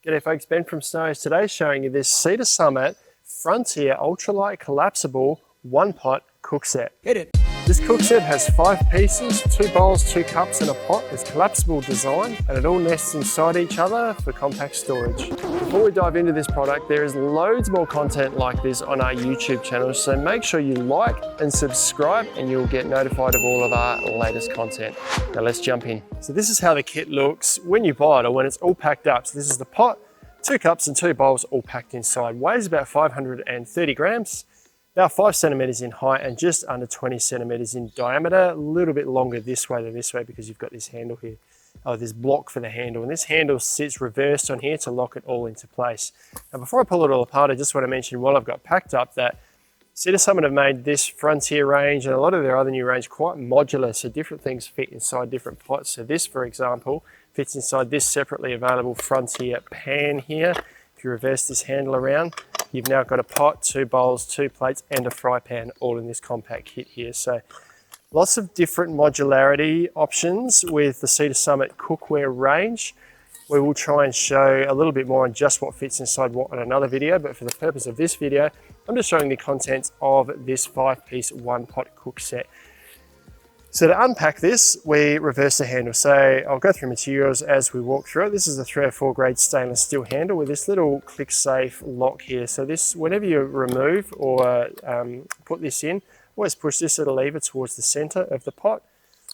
G'day folks, Ben from Snows today showing you this Cedar Summit Frontier Ultralight Collapsible one pot cook set. Hit it. This cook set has 5 pieces, 2 bowls, 2 cups and a pot. It's collapsible design and it all nests inside each other for compact storage. Before we dive into this product, there is loads more content like this on our YouTube channel, so make sure you like and subscribe and you'll get notified of all of our latest content. Now let's jump in. So this is how the kit looks when you buy it or when it's all packed up. So this is the pot, 2 cups and 2 bowls all packed inside. Weighs about 530 grams. About 5 centimeters in height and just under 20 centimeters in diameter. A little bit longer this way than this way because you've got this handle here. This block for the handle, and this handle sits reversed on here to lock it all into place. Now before I pull it all apart, I just want to mention while I've got packed up that Cedar Summit have made this Frontier range and a lot of their other new range quite modular, so different things fit inside different pots. So this, for example, fits inside this separately available Frontier pan here. If you reverse this handle around, you've now got a pot, 2 bowls, 2 plates and a fry pan all in this compact kit here. So lots of different modularity options with the Cedar Summit cookware range. We will try and show a little bit more on just what fits inside what on another video, but for the purpose of this video, I'm just showing the contents of this 5-piece one pot cook set. So to unpack this, we reverse the handle. So I'll go through materials as we walk through it. This is a 3 or 4 grade stainless steel handle with this little click safe lock here. So this, whenever you remove or put this in, always push this little lever towards the center of the pot.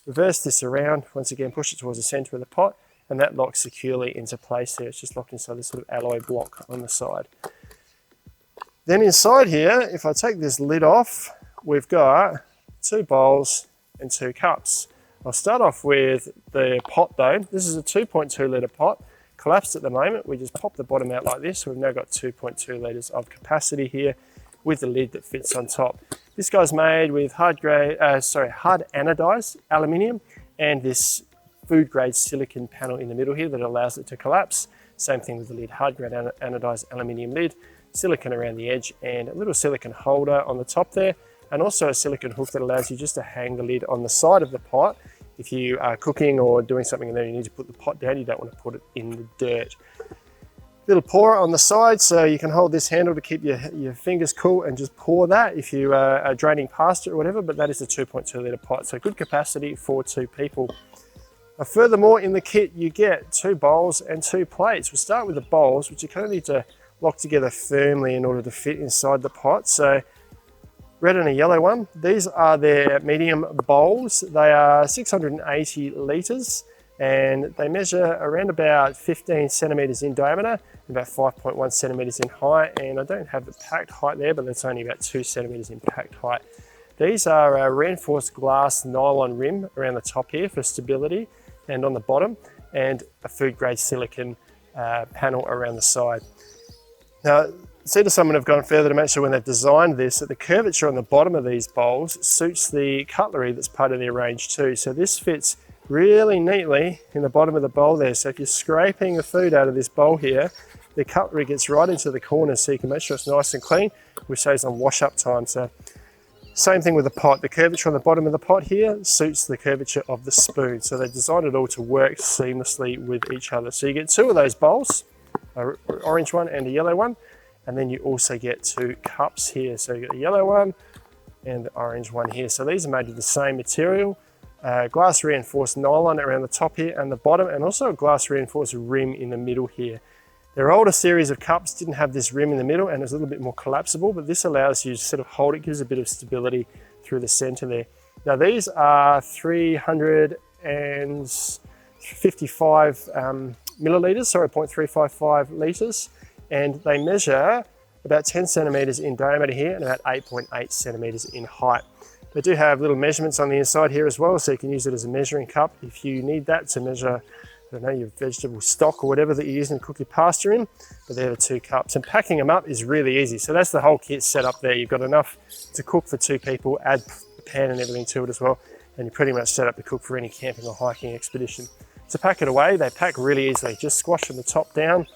Reverse this around, once again push it towards the center of the pot, and that locks securely into place there. It's just locked inside this sort of alloy block on the side. Then inside here, if I take this lid off, we've got 2 bowls and 2 cups. I'll start off with the pot though. This is a 2.2 litre pot, collapsed at the moment. We just pop the bottom out like this. We've now got 2.2 litres of capacity here with the lid that fits on top. This guy's made with hard-anodised aluminium and this food grade silicone panel in the middle here that allows it to collapse. Same thing with the lid, hard-grade anodised aluminium lid, silicone around the edge and a little silicone holder on the top there. And also a silicone hook that allows you just to hang the lid on the side of the pot. If you are cooking or doing something and then you need to put the pot down, you don't want to put it in the dirt. Little pourer on the side, so you can hold this handle to keep your fingers cool and just pour that if you are draining pasta or whatever, but that is a 2.2 litre pot, so good capacity for 2 people. Now, furthermore, in the kit, you get 2 bowls and 2 plates. We'll start with the bowls, which you kind of need to lock together firmly in order to fit inside the pot. So red and a yellow one. These are their medium bowls. They are 680 litres and they measure around about 15 centimetres in diameter, about 5.1 centimetres in height. And I don't have the packed height there, but that's only about 2 centimetres in packed height. These are a reinforced glass nylon rim around the top here for stability and on the bottom, and a food grade silicone panel around the side. Now, Cedar Summit have gone further to make sure when they've designed this that the curvature on the bottom of these bowls suits the cutlery that's part of their range too. So this fits really neatly in the bottom of the bowl there. So if you're scraping the food out of this bowl here, the cutlery gets right into the corners so you can make sure it's nice and clean, which saves on wash up time. So same thing with the pot. The curvature on the bottom of the pot here suits the curvature of the spoon. So they designed it all to work seamlessly with each other. So you get 2 of those bowls, an orange one and a yellow one. And then you also get 2 cups here. So you get a yellow one and the orange one here. So these are made of the same material, glass reinforced nylon around the top here and the bottom, and also a glass reinforced rim in the middle here. Their older series of cups didn't have this rim in the middle and it's a little bit more collapsible, but this allows you to sort of hold it, gives a bit of stability through the center there. Now these are 355 milliliters, sorry, 0.355 liters. And they measure about 10 centimeters in diameter here and about 8.8 centimeters in height. They do have little measurements on the inside here as well, so you can use it as a measuring cup if you need that to measure, I don't know, your vegetable stock or whatever that you're using to cook your pasta in. But they're the 2 cups, and packing them up is really easy. So that's the whole kit set up there. You've got enough to cook for 2 people, add a pan and everything to it as well, and you're pretty much set up to cook for any camping or hiking expedition. To pack it away, they pack really easily. Just squash from the top down.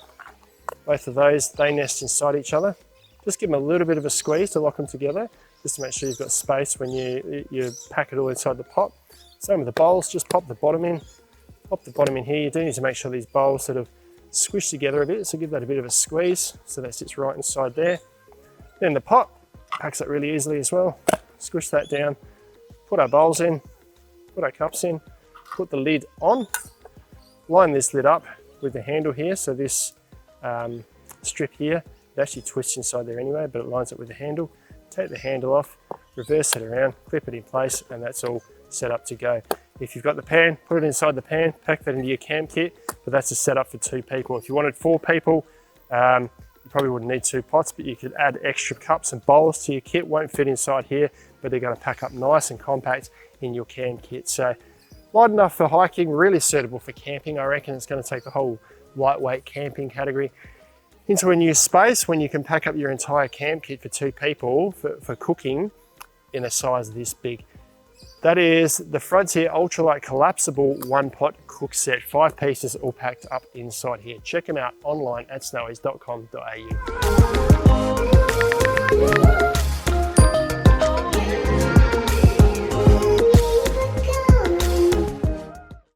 Both of those, they nest inside each other. Just give them a little bit of a squeeze to lock them together, just to make sure you've got space when you pack it all inside the pot. Same with the bowls, just pop the bottom in here. You do need to make sure these bowls sort of squish together a bit, so give that a bit of a squeeze so that sits right inside there. Then the pot packs it really easily as well. Squish that down, put our bowls in, put our cups in, put the lid on, line this lid up with the handle here. So this strip here, it actually twists inside there anyway, but it lines it with the handle. Take the handle off, reverse it around, clip it in place, and that's all set up to go. If you've got the pan, put it inside the pan, pack that into your camp kit, but that's a setup for 2 people. If you wanted 4 people, you probably wouldn't need 2 pots, but you could add extra cups and bowls to your kit. Won't fit inside here, but they're going to pack up nice and compact in your camp kit. So light enough for hiking, really suitable for camping. I reckon it's going to take the whole lightweight camping category into a new space when you can pack up your entire camp kit for 2 people for cooking in a size this big. That is the Frontier Ultralight Collapsible 1-pot cook set, 5 pieces all packed up inside here. Check them out online at snowies.com.au.